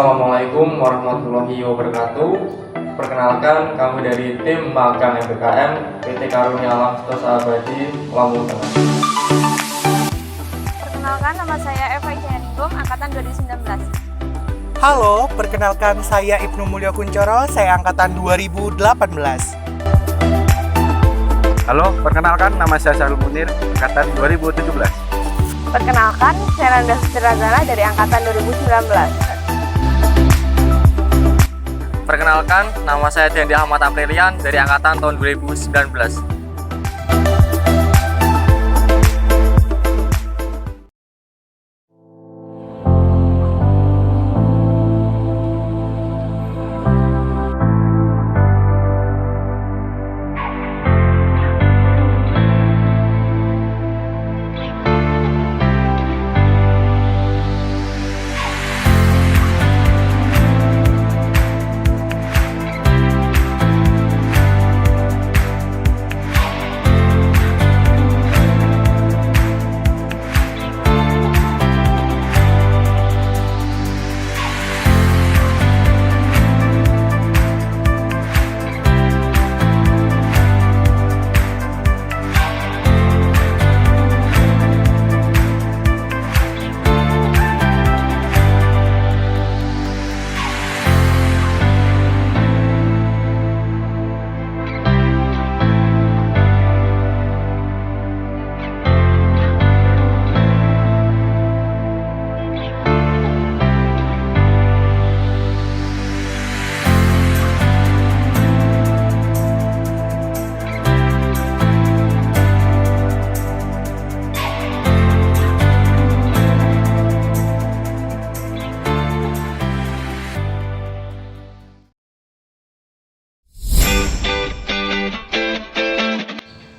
Assalamualaikum warahmatullahi wabarakatuh. Perkenalkan, kami dari tim magang MBKM PT Karunia Alam Sentosa Abadi, Lampung Tengah. Perkenalkan, nama saya Eva Ijaningrum, angkatan 2019. Halo, perkenalkan saya Ibnu Mulyo Kuncoro, saya angkatan 2018. Halo, perkenalkan nama saya Syarul Munir, angkatan 2017. Perkenalkan, saya Nanda Sustirazana dari angkatan 2019. Perkenalkan, nama saya Dendi Ahmad Aprilian dari angkatan tahun 2019.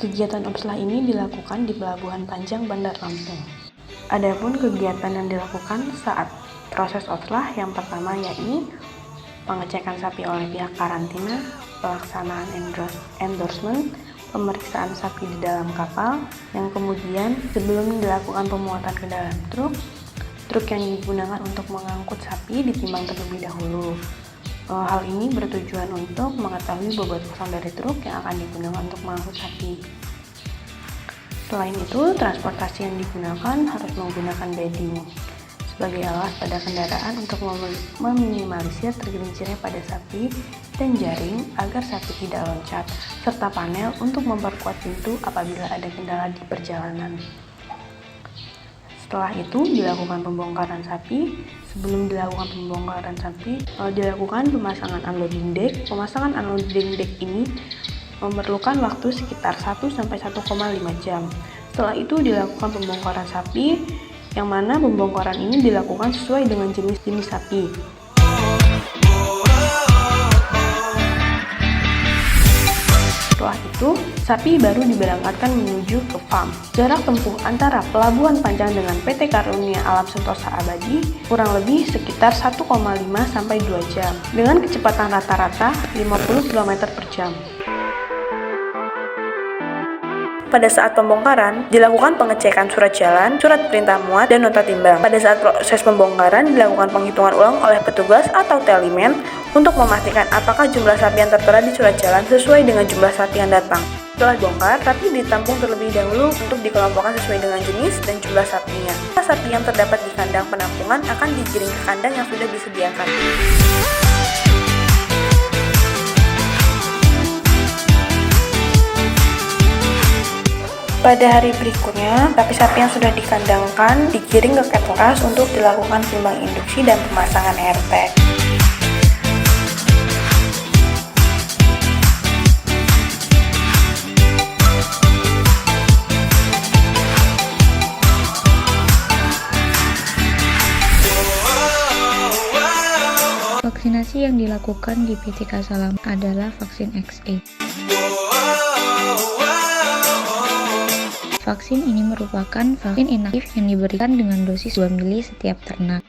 Kegiatan opslah ini dilakukan di Pelabuhan Panjang Bandar Lampung. Adapun kegiatan yang dilakukan saat proses opslah yang pertama yakni pengecekan sapi oleh pihak karantina, pelaksanaan endorsement, pemeriksaan sapi di dalam kapal, yang kemudian sebelum dilakukan pemuatan ke dalam truk yang digunakan untuk mengangkut sapi ditimbang terlebih dahulu. Hal ini bertujuan untuk mengetahui bobot kosong dari truk yang akan digunakan untuk mengangkut sapi. Selain itu, transportasi yang digunakan harus menggunakan bedding sebagai alas pada kendaraan untuk meminimalisir tergelincirnya pada sapi dan jaring agar sapi tidak loncat, serta panel untuk memperkuat pintu apabila ada kendala di perjalanan. Setelah itu dilakukan pembongkaran sapi. Sebelum dilakukan pembongkaran sapi, dilakukan pemasangan unloading deck. Pemasangan unloading deck ini memerlukan waktu sekitar 1-1,5 jam. Setelah itu dilakukan pembongkaran sapi, yang mana pembongkaran ini dilakukan sesuai dengan jenis sapi. Setelah itu, sapi baru diberangkatkan menuju ke farm. Jarak tempuh antara Pelabuhan Panjang dengan PT Karunia Alam Sentosa Abadi kurang lebih sekitar 1,5 sampai 2 jam dengan kecepatan rata-rata 50 km per jam. Pada saat pembongkaran, dilakukan pengecekan surat jalan, surat perintah muat, dan nota timbang. Pada saat proses pembongkaran, dilakukan penghitungan ulang oleh petugas atau telimen untuk memastikan apakah jumlah sapi yang tertera di surat jalan sesuai dengan jumlah sapi yang datang. Setelah dibongkar, sapi ditampung terlebih dahulu untuk dikelompokkan sesuai dengan jenis dan jumlah sapinya. Sapi yang terdapat di kandang penampungan akan digiring ke kandang yang sudah disediakan. Pada hari berikutnya, sapi-sapi yang sudah dikandangkan digiring ke ketras untuk dilakukan timbang induksi dan pemasangan RT. Vaksinasi yang dilakukan di PT Kasalam adalah vaksin XE. Vaksin ini merupakan vaksin inaktif yang diberikan dengan dosis 2 mili setiap ternak.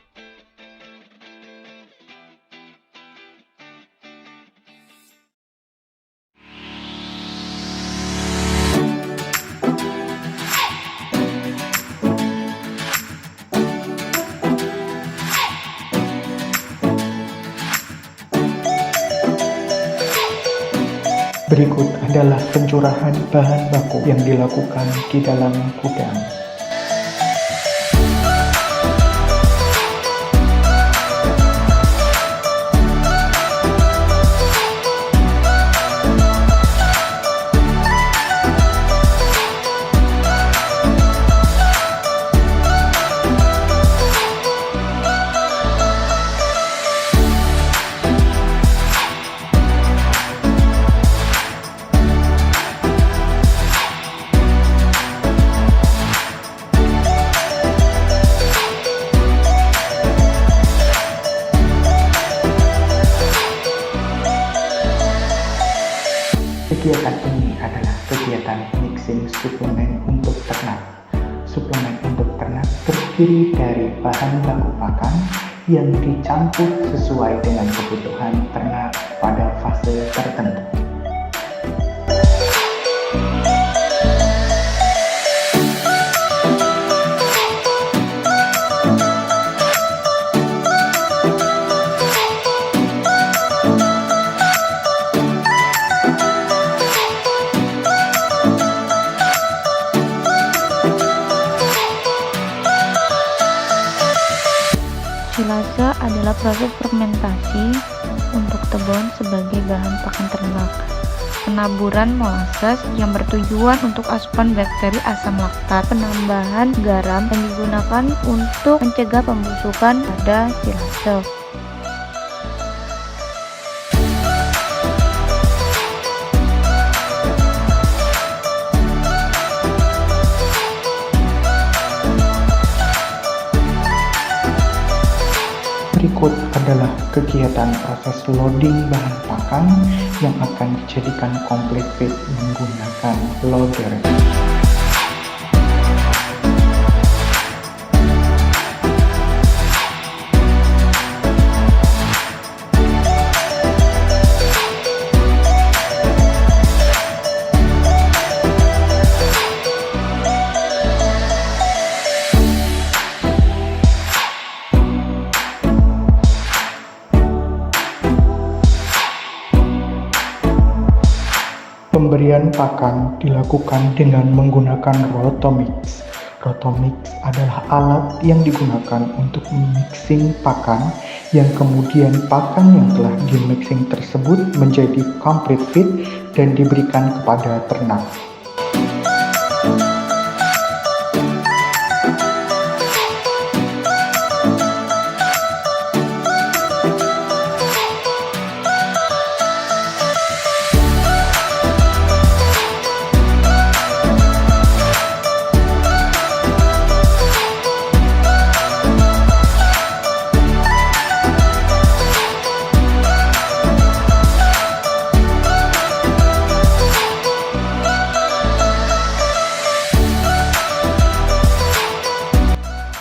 Berikut adalah pencurahan bahan baku yang dilakukan di dalam gudang. Kegiatan ini adalah kegiatan mixing suplemen untuk ternak. Suplemen untuk ternak terdiri dari bahan baku pakan yang dicampur sesuai dengan kebutuhan ternak pada fase tertentu. Silase adalah proses fermentasi untuk tebon sebagai bahan pakan ternak. Penaburan molasses yang bertujuan untuk asupan bakteri asam laktat. Penambahan garam yang digunakan untuk mencegah pembusukan pada silase. Berikut adalah kegiatan proses loading bahan pakan yang akan dijadikan complete feed menggunakan loader. Pemberian pakan dilakukan dengan menggunakan Rotomix. Rotomix adalah alat yang digunakan untuk memixing pakan yang kemudian pakan yang telah dimixing tersebut menjadi complete feed dan diberikan kepada ternak.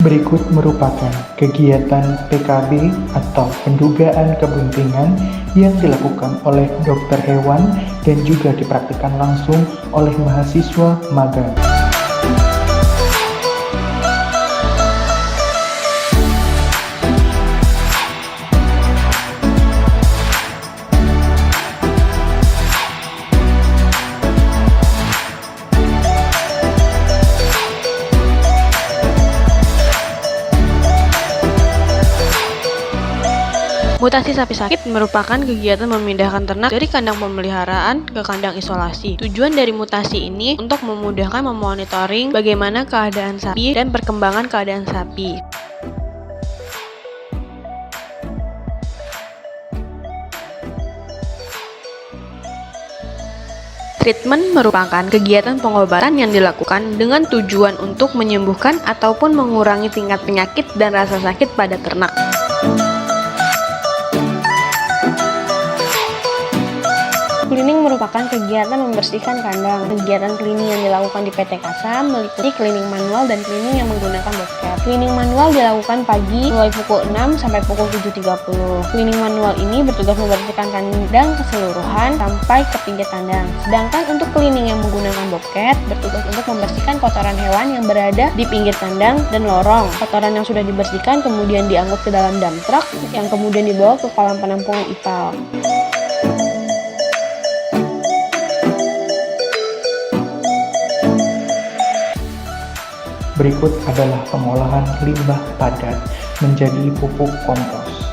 Berikut merupakan kegiatan PKB atau pendugaan kebuntingan yang dilakukan oleh dokter hewan dan juga dipraktikkan langsung oleh mahasiswa magang. Mutasi sapi sakit merupakan kegiatan memindahkan ternak dari kandang pemeliharaan ke kandang isolasi. Tujuan dari mutasi ini untuk memudahkan memonitoring bagaimana keadaan sapi dan perkembangan keadaan sapi. Treatment merupakan kegiatan pengobatan yang dilakukan dengan tujuan untuk menyembuhkan ataupun mengurangi tingkat penyakit dan rasa sakit pada ternak. Cleaning merupakan kegiatan membersihkan kandang. Kegiatan cleaning yang dilakukan di PT Kasam meliputi cleaning manual dan cleaning yang menggunakan bobcat. Cleaning manual dilakukan pagi mulai pukul 6 sampai pukul 7.30. Cleaning manual ini bertugas membersihkan kandang keseluruhan sampai ke pinggir kandang. Sedangkan untuk cleaning yang menggunakan bobcat bertugas untuk membersihkan kotoran hewan yang berada di pinggir kandang dan lorong. Kotoran yang sudah dibersihkan kemudian diangkut ke dalam dump truck yang kemudian dibawa ke kolam penampungan ipal. Berikut adalah pengolahan limbah padat menjadi pupuk kompos.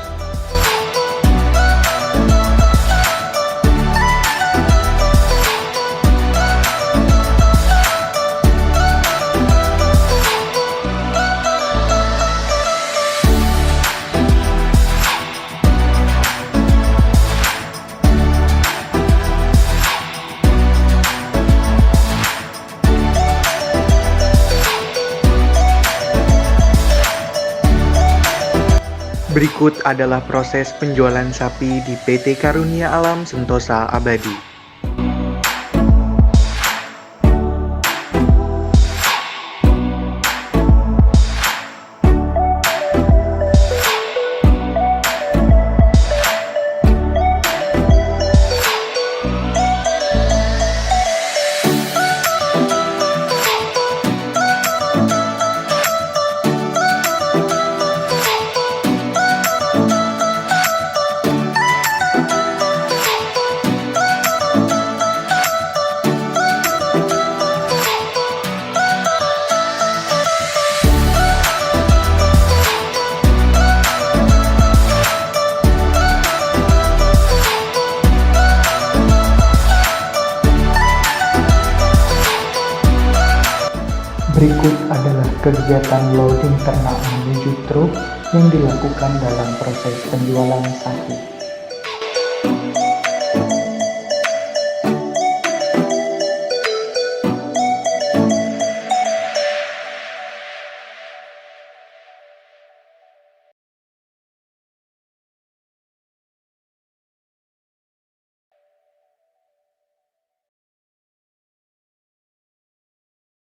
Berikut adalah proses penjualan sapi di PT Karunia Alam Sentosa Abadi. Berikut adalah kegiatan loading ternak menuju truk yang dilakukan dalam proses penjualan sapi.